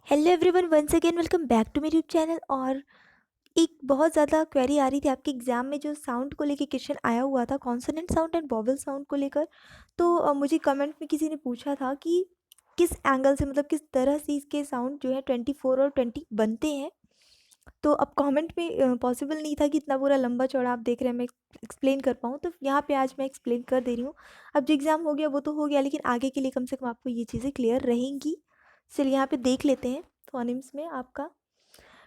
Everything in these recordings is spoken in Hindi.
Hello everyone, once again welcome back to मेरे यूट्यूब चैनल। और एक बहुत ज़्यादा क्वेरी आ रही थी आपके एग्जाम में, जो साउंड को लेके क्वेश्चन आया हुआ था, consonant sound and vowel sound को लेकर। तो मुझे कमेंट में किसी ने पूछा था कि किस एंगल से, मतलब किस तरह से इसके साउंड जो है 24 और 20 बनते हैं। तो अब कमेंट में पॉसिबल नहीं था कि इतना पूरा लंबा चौड़ा आप देख रहे हैं मैं एक्सप्लेन कर पाऊँ, तो यहाँ पे आज मैं एक्सप्लेन कर दे रही हूँ। अब जो एग्ज़ाम हो गया वो तो हो गया, लेकिन आगे के लिए कम से कम आपको ये चीज़ें क्लियर रहेंगी। चलिए यहाँ पे देख लेते हैं। फोनिम्स में आपका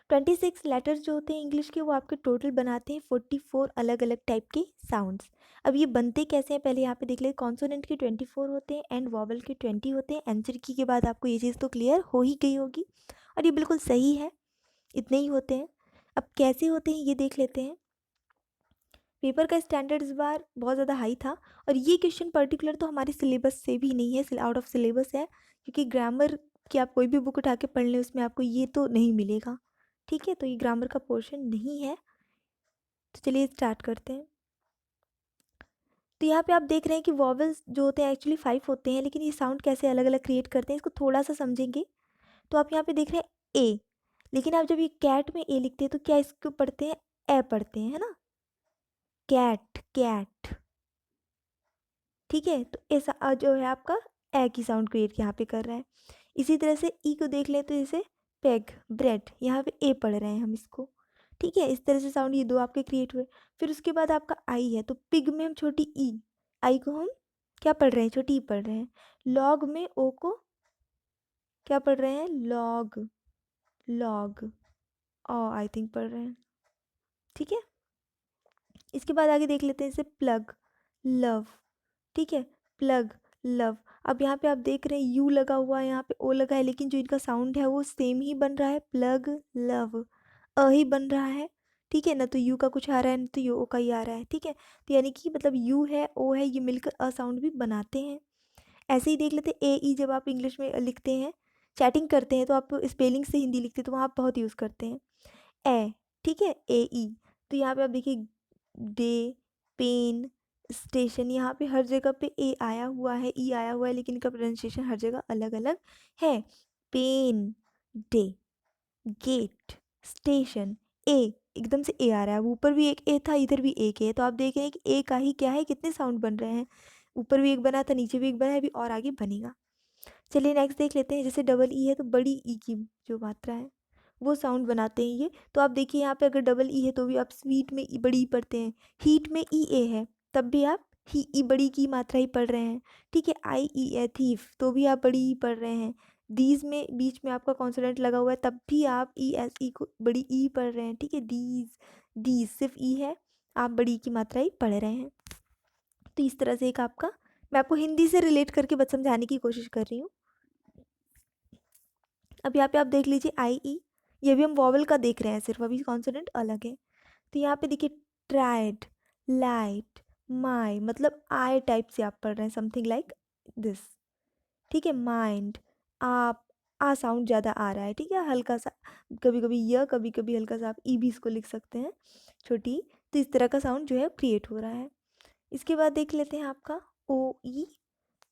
26 लेटर्स जो होते हैं इंग्लिश के, वो आपके टोटल बनाते हैं 44 अलग अलग टाइप के साउंड्स। अब ये बनते कैसे हैं पहले यहाँ पे देख ले। कॉन्सोनेंट के 24 होते हैं एंड वॉवल के 20 होते हैं। आंसर की के बाद आपको ये चीज़ तो क्लियर हो ही गई होगी, और ये बिल्कुल सही है, इतने ही होते हैं। अब कैसे होते हैं ये देख लेते हैं। पेपर का स्टैंडर्ड इस बार बहुत ज़्यादा हाई था, और ये क्वेश्चन पर्टिकुलर तो हमारे सिलेबस से भी नहीं है, आउट ऑफ सिलेबस है, क्योंकि ग्रामर की आप कोई भी बुक उठा के पढ़ लें उसमें आपको ये तो नहीं मिलेगा। ठीक है, तो ये ग्रामर का पोर्शन नहीं है। तो चलिए स्टार्ट करते हैं। तो यहाँ पे आप देख रहे हैं कि वॉवल्स जो होते हैं एक्चुअली 5 होते हैं, लेकिन ये साउंड कैसे अलग अलग क्रिएट करते हैं इसको थोड़ा सा समझेंगे। तो आप यहाँ पे देख रहे हैं ए, लेकिन आप जब ये कैट में ए लिखते हैं तो क्या इसको पढ़ते हैं, ए पढ़ते हैं, है ना। Cat cat. ठीक है, तो ऐसा जो है आपका ए की साउंड क्रिएट यहाँ पे कर रहा है। इसी तरह से ई को देख लें तो जैसे पेग ब्रेड, यहाँ पे ए पढ़ रहे हैं हम इसको। ठीक है, इस तरह से साउंड ये दो आपके क्रिएट हुए। फिर उसके बाद आपका आई है, तो पिग में हम छोटी ई, आई को हम क्या पढ़ रहे हैं, छोटी ई पढ़ रहे हैं। लॉग में ओ को क्या पढ़ रहे हैं, लॉग, लॉग आई थिंक पढ़ रहे हैं। ठीक है, इसके बाद आगे देख लेते हैं जैसे प्लग, लव। ठीक है, प्लग, लव। अब यहाँ पे आप देख रहे हैं यू लगा हुआ है, यहाँ पे ओ लगा है, लेकिन जो इनका साउंड है वो सेम ही बन रहा है, प्लग लव, ही बन रहा है। ठीक है ना, तो यू का कुछ आ रहा है ना, तो यू ओ का ही आ रहा है। ठीक है, तो यानी कि मतलब यू है ओ है, ये मिलकर अ साउंड भी बनाते हैं। ऐसे ही देख लेते हैं ए ई, जब आप इंग्लिश में लिखते हैं, चैटिंग करते हैं, तो आप स्पेलिंग से हिंदी लिखते हैं तो वहाँ आप बहुत यूज़ करते हैं ए। ठीक है, ए ई। तो यहाँ पे आप देखिए डे, पेन, स्टेशन, यहाँ पे हर जगह पे ए आया हुआ है, ई आया हुआ है, लेकिन इनका प्रोनाउंसिएशन हर जगह अलग अलग है। पेन, डे, गेट, स्टेशन, ए, एकदम से ए आ रहा है। अब ऊपर भी एक ए था, इधर भी एक है, तो आप देख रहे हैं कि ए का ही क्या है, कितने साउंड बन रहे हैं। ऊपर भी एक बना था, नीचे भी एक बना है, अभी और आगे बनेगा। चलिए नेक्स्ट देख लेते हैं। जैसे डबल ई है तो बड़ी ई की जो मात्रा है वो साउंड बनाते हैं ये। तो आप देखिए यहाँ पे अगर डबल ई है तो भी आप स्वीट में ई बड़ी ई पढ़ते हैं, हीट में ई ए है तब भी आप ही ई बड़ी की मात्रा ही पढ़ रहे हैं। ठीक है, आई ई ए थीफ तो भी आप बड़ी ई पढ़ रहे हैं। दीज में बीच में आपका कॉन्सोनेंट लगा हुआ है तब भी आप ई एस ई को बड़ी ई पढ़ रहे हैं। ठीक है, दीज, दीज सिर्फ ई है, आप बड़ी ई की मात्रा ही पढ़ रहे हैं। तो इस तरह से एक आपका, मैं आपको हिंदी से रिलेट करके बस समझाने की कोशिश कर रही हूँ। अब यहाँ पे आप देख लीजिए आई ई, ये भी हम वॉवल का देख रहे हैं सिर्फ, अभी कॉन्सोनेंट अलग है। तो यहाँ पे देखिए ट्राइड, लाइट, माई, मतलब आई टाइप से आप पढ़ रहे हैं, समथिंग लाइक दिस। ठीक है, माइंड, आप, आ साउंड ज़्यादा आ रहा है। ठीक है, हल्का सा, कभी कभी य, कभी कभी हल्का सा आप ई भी इसको लिख सकते हैं, छोटी। तो इस तरह का साउंड जो है क्रिएट हो रहा है। इसके बाद देख लेते हैं आपका ओ ई।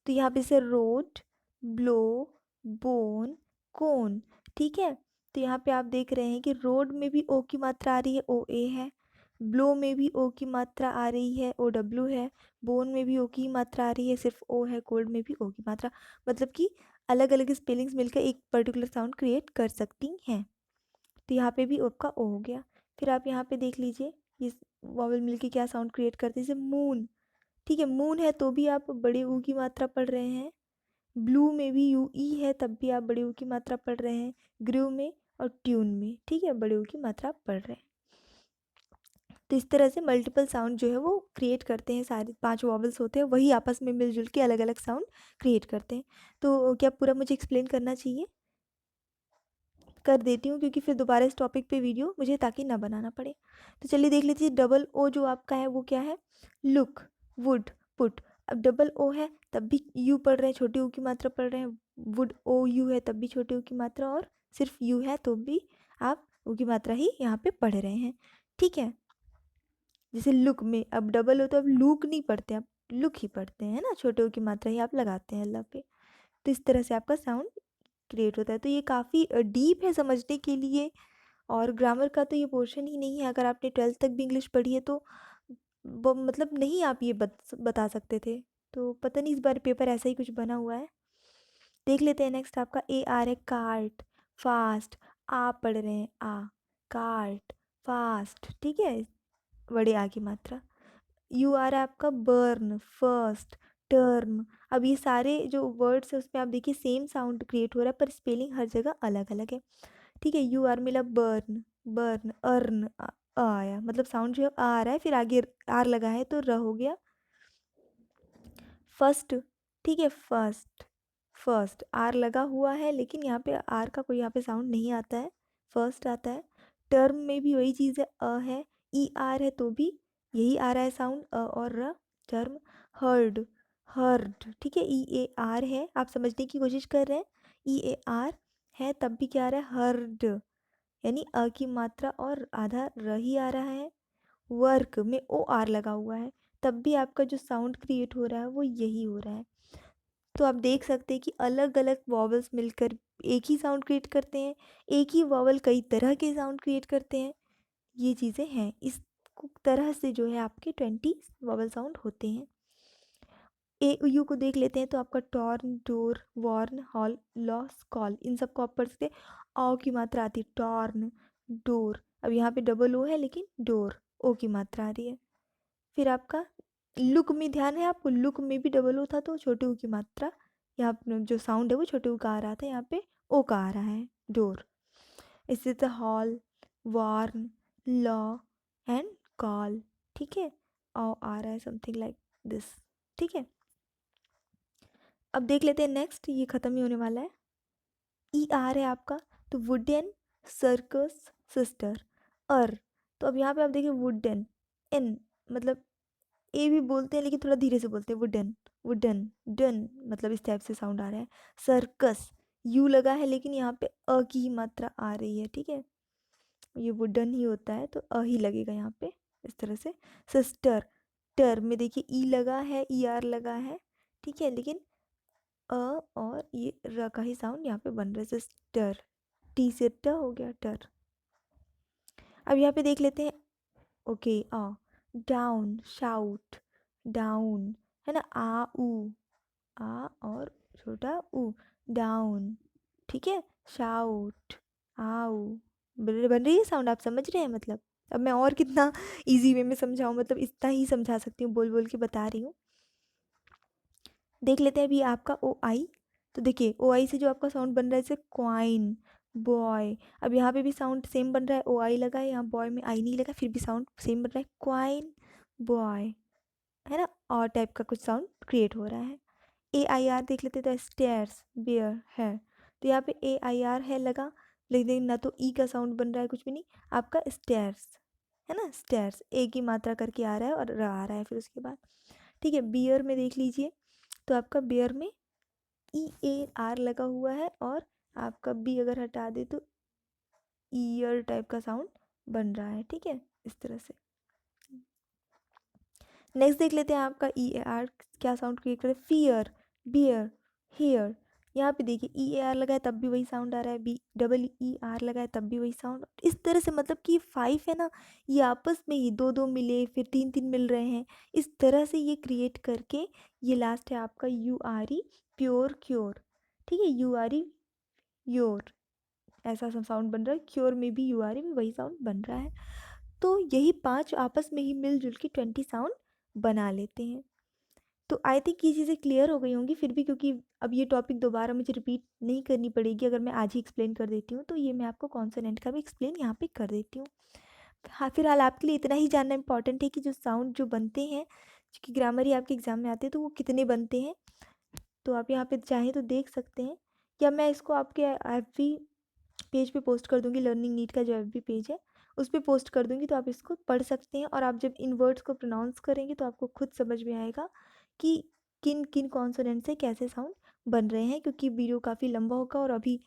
तो यहाँ पे से रोड, ब्लो, बोन, कोन। ठीक है, तो यहाँ पे आप देख रहे हैं कि रोड में भी ओ की मात्रा आ रही है, ओ ए है। ब्लो में भी ओ की मात्रा आ रही है, ओ डब्ल्यू है। बोन में भी ओ की मात्रा आ रही है, सिर्फ ओ है। कोल्ड में भी ओ की मात्रा, मतलब कि अलग अलग स्पेलिंग्स मिलकर एक पर्टिकुलर साउंड क्रिएट कर सकती हैं। तो यहाँ पे भी ओ का ओ हो गया। फिर आप यहाँ पे देख लीजिए ये वॉवल मिलके क्या साउंड क्रिएट करते हैं, जैसे मून। ठीक है, मून है तो भी आप बड़े ऊ की मात्रा पढ़ रहे हैं। ब्लू में भी यू ई है तब भी आप बड़े ऊ की मात्रा पढ़ रहे हैं। ग्रू में और ट्यून में, ठीक है, बड़े ऊ की मात्रा पढ़ रहे हैं। तो इस तरह से मल्टीपल साउंड जो है वो क्रिएट करते हैं, सारे 5 वॉवल्स होते हैं वही आपस में मिलजुल के अलग अलग साउंड क्रिएट करते हैं। तो क्या पूरा मुझे एक्सप्लेन करना चाहिए, कर देती हूँ, क्योंकि फिर दोबारा इस टॉपिक पे वीडियो मुझे ताकि ना बनाना पड़े। तो चलिए देख लीजिए, डबल ओ जो आपका है वो क्या है, लुक, वुड, पुट। अब डबल ओ है तब भी यू पढ़ रहे हैं, छोटी यू की मात्रा पढ़ रहे हैं। वुड ओ यू है तब भी छोटी यू की मात्रा, और सिर्फ यू है तो भी आप यू की मात्रा ही यहाँ पे पढ़ रहे हैं। ठीक है, जैसे लुक में अब डबल हो तो अब लुक नहीं पढ़ते, आप लुक ही पढ़ते हैं ना, छोटे ओ की मात्रा ही आप लगाते हैं ल पे। तो इस तरह से आपका साउंड क्रिएट होता है। तो ये काफ़ी डीप है समझने के लिए, और ग्रामर का तो ये पोर्शन ही नहीं है। अगर आपने 12th तक भी इंग्लिश पढ़ी है तो मतलब नहीं आप ये बता सकते थे। तो पता नहीं इस बार पेपर ऐसा ही कुछ बना हुआ है। देख लेते हैं नेक्स्ट आपका AR है कार्ट, फास्ट। आ पढ़ रहे हैं आ, कार्ट, फास्ट, ठीक है, बड़े आ की मात्रा। UR है आपका बर्न, फर्स्ट, टर्म। अब ये सारे जो वर्ड्स है उसमें आप देखिए सेम साउंड क्रिएट हो रहा है पर स्पेलिंग हर जगह अलग अलग है, ठीक है। UR मिला बर्न, बर्न, अर्न, आया, मतलब साउंड जो है आ रहा है, फिर आगे आर लगा है तो र हो गया। फर्स्ट, ठीक है, फर्स्ट, फर्स्ट आर लगा हुआ है लेकिन यहाँ पे आर का कोई यहाँ पे साउंड नहीं आता है, फर्स्ट आता है। टर्म में भी वही चीज़ है, है, ER है तो भी यही आ रहा है साउंड, और र। टर्म, हर्ड, हर्ड, ठीक है, EAR है, आप समझने की कोशिश कर रहे हैं, EAR है तब भी क्या आ रहा है, हर्ड, यानी अ की मात्रा और आधा र ही आ रहा है। वर्क में OR लगा हुआ है तब भी आपका जो साउंड क्रिएट हो रहा है वो यही हो रहा है। तो आप देख सकते हैं कि अलग अलग वॉवल्स मिलकर एक ही साउंड क्रिएट करते हैं, एक ही वॉवल कई तरह के साउंड क्रिएट करते हैं, ये चीज़ें हैं। इस तरह से जो है आपके 20 वॉवल साउंड होते हैं। AU को देख लेते हैं तो आपका torn, door, worn, hall, loss, call, इन सबको आप पढ़ सकते हैं। ओ की मात्रा आती है, टॉर्न, डोर। अब यहाँ पे डबल ओ है लेकिन डोर, ओ की मात्रा आ रही है। फिर आपका लुक में ध्यान है आपको, लुक में भी डबल ओ था तो छोटे ऊ की मात्रा, यहाँ पे जो साउंड है वो छोटे ऊ का आ रहा था, यहाँ पे ओ का आ रहा है, डोर। इससे तो hall, warn, law and call, ठीक है, ओ आ रहा है समथिंग लाइक दिस, ठीक है। अब देख लेते हैं नेक्स्ट, ये ख़त्म ही होने वाला है। ER है आपका तो वुडन, सर्कस, सिस्टर, अर। तो अब यहाँ पे आप देखिए वुडन, एन, मतलब ए भी बोलते हैं लेकिन थोड़ा धीरे से बोलते हैं, वुडन, वुडन, डन, मतलब इस टाइप से साउंड आ रहा है। सर्कस, यू लगा है लेकिन यहाँ पे अ की ही मात्रा आ रही है, ठीक है, ये वुडन ही होता है तो अ ही लगेगा यहाँ पे, इस तरह से। सिस्टर, टर में देखिए ई लगा है, ER लगा है, ठीक है, लेकिन अ और ये र का ही साउंड यहाँ पे बन रहा है, सिस्टर, टी से ट हो गया टर। अब यहाँ पे देख लेते हैं, ओके, डाउन, शाउट, डाउन, है ना, आ और छोटा ऊ, डाउन, ठीक है, शाउट, आउ, बन रही है साउंड, आप समझ रहे हैं मतलब। अब मैं और कितना इजी वे में समझाऊँ, मतलब इतना ही समझा सकती हूँ, बोल बोल के बता रही हूँ। देख लेते हैं अभी आपका OI, तो देखिए OI से जो आपका साउंड बन रहा है जैसे क्वाइन, बॉय। अब यहाँ पे भी साउंड सेम बन रहा है, OI लगा है, यहाँ बॉय में आई नहीं लगा, फिर भी साउंड सेम बन रहा है, क्वाइन, बॉय, है ना, और टाइप का कुछ साउंड क्रिएट हो रहा है। AIR देख लेते तो स्टेयर्स, बेयर है, तो यहाँ पे AIR है लगा, लेकिन ना तो ई का साउंड बन रहा है कुछ भी नहीं, आपका स्टेयर्स, है ना, स्टेयर्स, ए की मात्रा करके आ रहा है और र आ रहा है फिर उसके बाद, ठीक है। बियर में देख लीजिए तो आपका बियर में EAR लगा हुआ है और आपका बी अगर हटा दे तो ईयर टाइप का साउंड बन रहा है, ठीक है, इस तरह से। नेक्स्ट देख लेते हैं आपका EAR क्या साउंड क्रिएट करे, फियर, बियर, हेयर। यहाँ पे देखिए EAR लगा है तब भी वही साउंड आ रहा है, BEER लगा है तब भी वही साउंड, इस तरह से, मतलब कि 5 है ना, ये आपस में ही दो दो मिले फिर तीन तीन मिल रहे हैं, इस तरह से ये क्रिएट करके ये लास्ट है आपका URE, प्योर क्योर, ठीक है, URE, योर, ऐसा साउंड बन रहा है। क्योर में भी URE में वही साउंड बन रहा है। तो यही 5 आपस में ही मिलजुल के 20 साउंड बना लेते हैं। तो आई थिंक ये चीज़ें क्लियर हो गई होंगी, फिर भी क्योंकि अब ये टॉपिक दोबारा मुझे रिपीट नहीं करनी पड़ेगी, अगर मैं आज ही एक्सप्लेन कर देती हूँ तो ये मैं आपको कॉन्सोनेंट का भी एक्सप्लेन यहाँ पे कर देती हूँ। हाँ, फिलहाल आपके लिए इतना ही जानना इंपॉर्टेंट है कि जो साउंड जो बनते हैं, क्योंकि ग्रामर ही आपके एग्ज़ाम में आते हैं, तो वो कितने बनते हैं। तो आप यहाँ पे चाहें तो देख सकते हैं, या मैं इसको आपके FB पेज पे पोस्ट कर दूँगी, लर्निंग नीट का जो FB पेज है उस पे पोस्ट कर दूँगी, तो आप इसको पढ़ सकते हैं। और आप जब इन वर्ड्स को प्रोनाउंस करेंगे तो आपको खुद समझ में आएगा कि किन किन कॉन्सोनेंट से कैसे साउंड बन रहे हैं, क्योंकि वीडियो काफ़ी लंबा होगा और अभी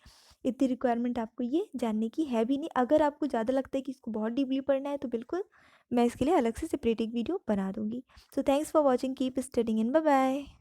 इतनी रिक्वायरमेंट आपको ये जानने की है भी नहीं। अगर आपको ज़्यादा लगता है कि इसको बहुत डीपली पढ़ना है तो बिल्कुल मैं इसके लिए अलग से सेपरेट एक वीडियो बना दूँगी। So thanks for watching, keep studying and bye bye.